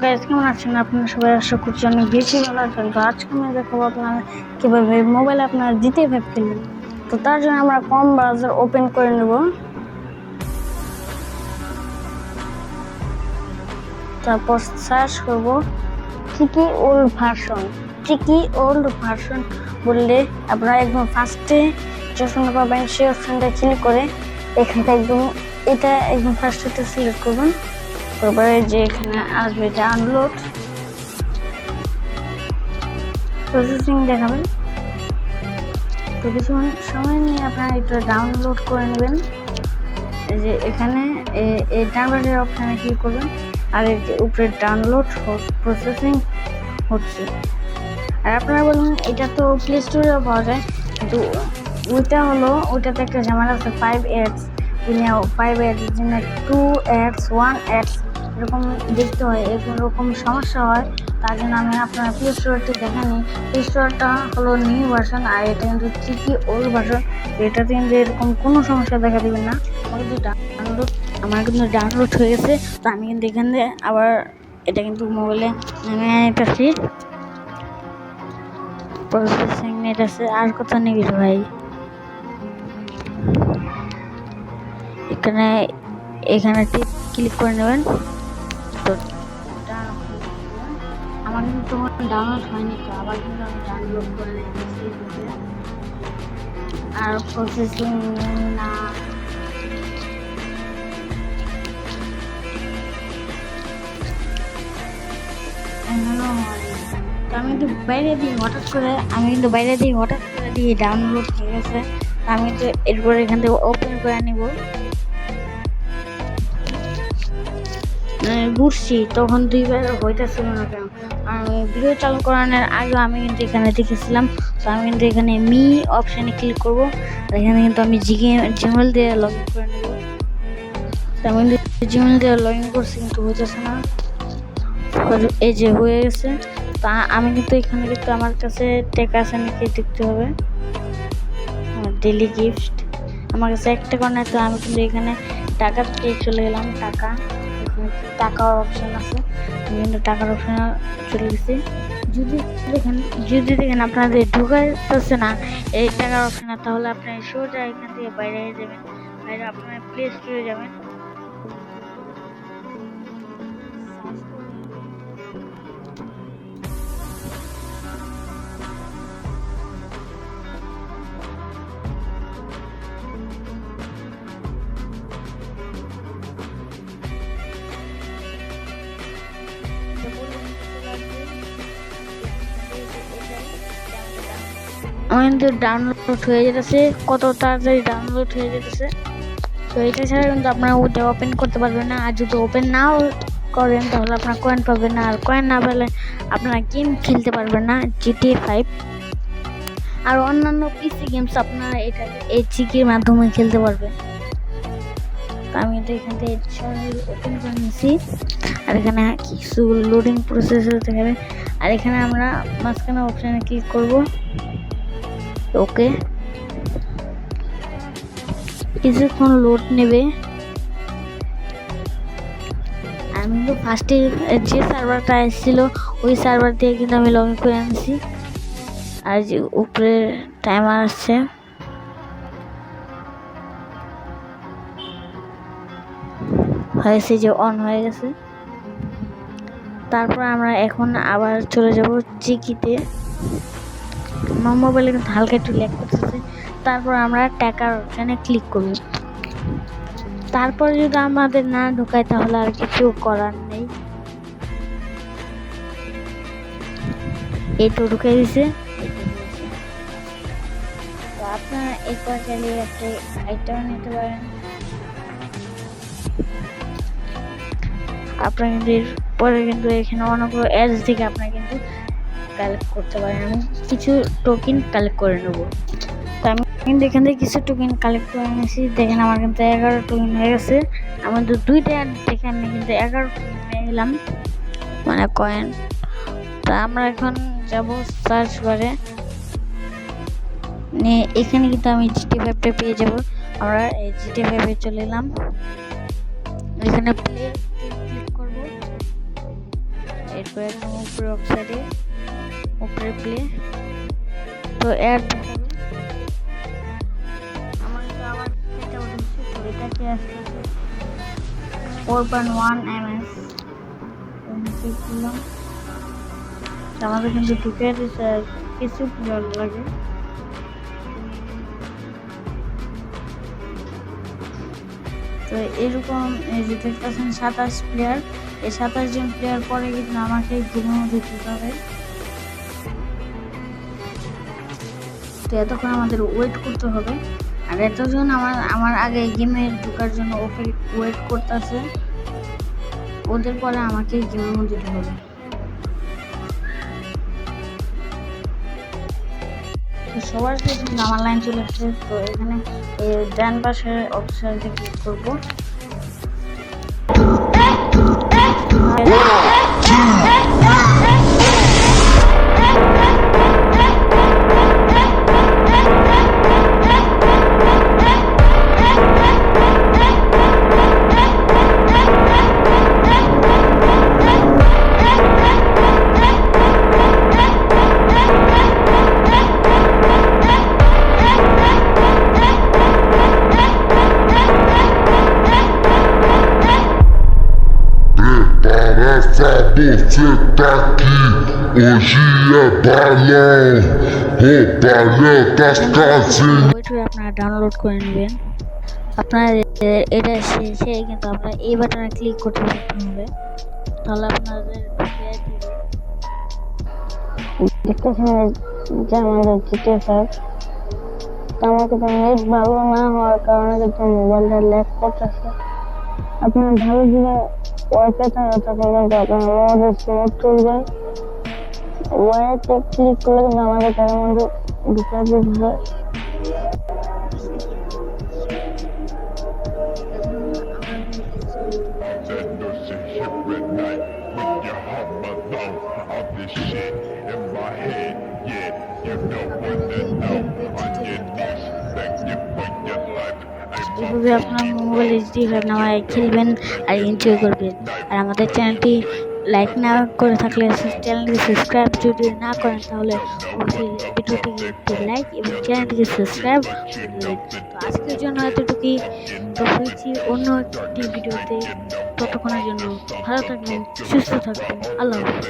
Guys, কেমন আছেন আপনারা সবাই? আশা করছি অনেক বেশি ভালো আছেন। তো আজকে আমি দেখাবো আপনারা কিভাবে মোবাইলে আপনারা জিটিএ 5 খেলবেন। তো তার জন্য আমরা ক্রোম ব্রাউজার ওপেন করে নেব। তারপর সার্চ করব চিকি ওল্ড ভার্সন বললে আপনারা একদম ফার্স্টে যে অপশনটা পাবেন সেই অপশনটা ক্লিক করে এখানটা একদম ফার্স্টে সিলেক্ট করবেন। তারপরে যে এখানে আসবে ডাউনলোড প্রসেসিং দেখাবেন। তো কিছু সময় নিয়ে আপনারা এটা ডাউনলোড করে নেবেন। এই যে এখানে এই ডাউনলোডের অপশানে ক্লিক করবেন আর এই যে উপরে ডাউনলোড প্রসেসিং হচ্ছে। আর আপনারা বলবেন এটা তো প্লে স্টোরেও পাওয়া যায়, কিন্তু ওইটাতে একটা ঝামেলা আছে 5 ads 5 ads জন্য 2 ads 1 ads এরকম দেখতে হয়, এরকম সমস্যা হয়। তার জন্য আমি আপনার প্লে স্টোরটি দেখানি। প্লে স্টোরটা হলো নিউ ভার্সন আর এটা কিন্তু চিকি ওল্ড ভার্সন। এটাতে কিন্তু এরকম কোনো সমস্যা দেখা দেবে না। আমার কিন্তু ডাউনলোড হয়ে গেছে। তো আমি কিন্তু এখানে আবার এটা কিন্তু মোবাইলে নিতেছি। প্রসেসিং নেট আছে আর কত নিবি ভাই। এখানে টিপ ক্লিক করে নেবেন। তো আমার কিন্তু তোমার ডাউনলোড হয়নি, তো আবার কিন্তু আমি ডাউনলোড করে নিয়েছি। আর প্রসেসিং না আমি কিন্তু বাইরে দিয়ে হঠাৎ করে ডাউনলোড হয়ে গেছে। আমি তো এরপর এখান থেকে ওপেন করে নিব। বুঝছি তখন দুইবার হইতেছিল না কেন, আমি ভিডিও চালু করানোর আগে আমি কিন্তু এখানে দেখেছিলাম। তো আমি কিন্তু এখানে মি অপশানে ক্লিক করবো আর এখানে কিন্তু আমি জিমেল দিয়ে লগ ইন করে নেব। তো আমি কিন্তু জিমেল দিয়ে লগ ইন করছি কিন্তু হইতেছে না। এই যে হয়ে গেছে। তা আমি কিন্তু এখানে কিন্তু আমার কাছে টাকা আছে নাকি দেখতে হবে। ডেলি গিফট আমার কাছে 1 টাকা নেই, তো আমি কিন্তু এখানে টাকা পেয়ে চলে গেলাম। টাকার অপশান আছে, আমি কিন্তু টাকার অপশানে চলে গেছি। যদি দেখেন আপনাদের ঢুকাইতেছে না এই টাকার অপশানে, তাহলে আপনার সোজা এখান থেকে বাইরে যাবেন। বাইরে আপনার প্লে স্টোরে যাবেন। আমার কিন্তু ডাউনলোড হয়ে যেতেছে, কত তাড়াতাড়ি ডাউনলোড হয়ে যেতেছে। তো এটা ছাড়া কিন্তু আপনারা ওটা ওপেন করতে পারবেন না। আর যদি ওপেন নাও করেন তাহলে আপনার কয়েন পাবেন না, আর কয়েন না পেলে আপনারা গেম খেলতে পারবেন না জিটিএ 5 আর অন্যান্য পিসি গেমস আপনারা এই চিকির মাধ্যমে খেলতে পারবেন। আমি তো এখান থেকে ওপেন করে নিয়েছি আর এখানে কিছু লোডিং প্রসেস দেখাবে। আর এখানে আমরা মাঝখানে অপশানে ক্লিক করব। ওকে, কিছুক্ষণ লোড নেবে। আমি কিন্তু ফার্স্টে যে সার্ভারটা এসেছিল ওই সার্ভার দিয়ে কিন্তু আমি লগ ইন করে আনছি। আর যে উপরে টাইমার আসছে, হয়েছে যে অন হয়ে গেছে। তারপর আমরা এখন আবার চলে যাব চিকিতে। আমার মোবাইলে কিন্তু হালকা একটু ল্যাগ করতেছে। তারপর আমরা টাকার অপশানে ক্লিক করব। তারপর যদি আমাদের না ঢোকায় তাহলে আর কিছু করার নেই। এই তো ঢুকে দিছে। তো আপনারা একবার চালিয়ে একটা আইটেম নিতে পারেন। আপনারা কিন্তু এরপরে কিন্তু এখানে অনেকগুলো অ্যাডস থেকে আপনারা কিন্তু কালেক্ট করতে পারেন। আমি কিছু টোকেন কালেক্ট করে নেব। তো আমি কিন্তু এখান থেকে কিছু টোকেন কালেক্ট করে নিয়েছি। দেখেন আমার কিন্তু 11 টোকেন হয়ে গেছে। আমার তো 2টা অ্যাড দেখে আমি কিন্তু 11 টোকেন পেয়ে গেলাম, মানে কয়েন। তা আমরা এখন যাব সার্চ বারে নিয়ে, এখানে কিন্তু আমি জিটিএ 5টা পেয়ে যাব। আমরা এই জিটিএ 5 চলে এলাম। এখানে প্লে ক্লিক করব। এরপর এখানে উপরে অফসাইডে উপরে প্লে তো অ্যাড দেখাবে। আমার এটা উঠেছে তো এটাকে আসতেছে 4.1 ms ক্লিক করলাম। আমাদের কিন্তু ঢুকে কিছু প্লেয়ার লাগে। তো এরকম এই যে দেখতেছেন 27 প্লেয়ার, এই 27 জন প্লেয়ার পরে কিন্তু আমাকে গেমের মধ্যে ঢুকতে হবে। তো এতক্ষণ আমাদের ওয়েট করতে হবে, আর এতজন আমার আগে গেমে ঢোকার জন্য ওয়েট করতেছে, ওদের পরে আমাকে গেমের মধ্যে ঢুকবে। তো সবার শেষে আমার লাইন চলে আসছে। তো এখানে ডান পাশে অপশনটা ক্লিক করবো। Você tá aqui, hoje é balão, o balão das casinhas. আপনারা ডাউনলোড করে নেবেন। আপনারা এটা শেষে কিন্তু আপনারা এই বাটনে ক্লিক করতে হবে, তাহলে আপনাদের আমাদের জিতে স্যার আমাকে তো নেট ভালো না হওয়ার কারণে কিন্তু মোবাইলটা ল্যাগ করতেছে। আপনার ভালো দিনে ওয়াইফাই থাকা পর্যন্ত আপনার আমাদের স্মার্ট চলবে। ওয়াইতে ক্লিক করলে কিন্তু আমাদের তার মধ্যে ঢুকাতে হয়। এভাবে আপনার মোবাইল এইচডি নামায় খেলবেন আর এনজয় করবেন। আর আমাদের চ্যানেলটি লাইক না করে থাকলে চ্যানেলটি সাবস্ক্রাইব যদি না করেন তাহলে অবশ্যই ভিডিওটিকে একটি লাইক এবং চ্যানেলটিকে সাবস্ক্রাইব করে দেবেন। তো আজকের জন্য এতটুকুই, তো হয়েছি অন্য একটি ভিডিওতে। ততক্ষণের জন্য ভালো থাকবেন, সুস্থ থাকবেন। আল্লাহ হাফেজ।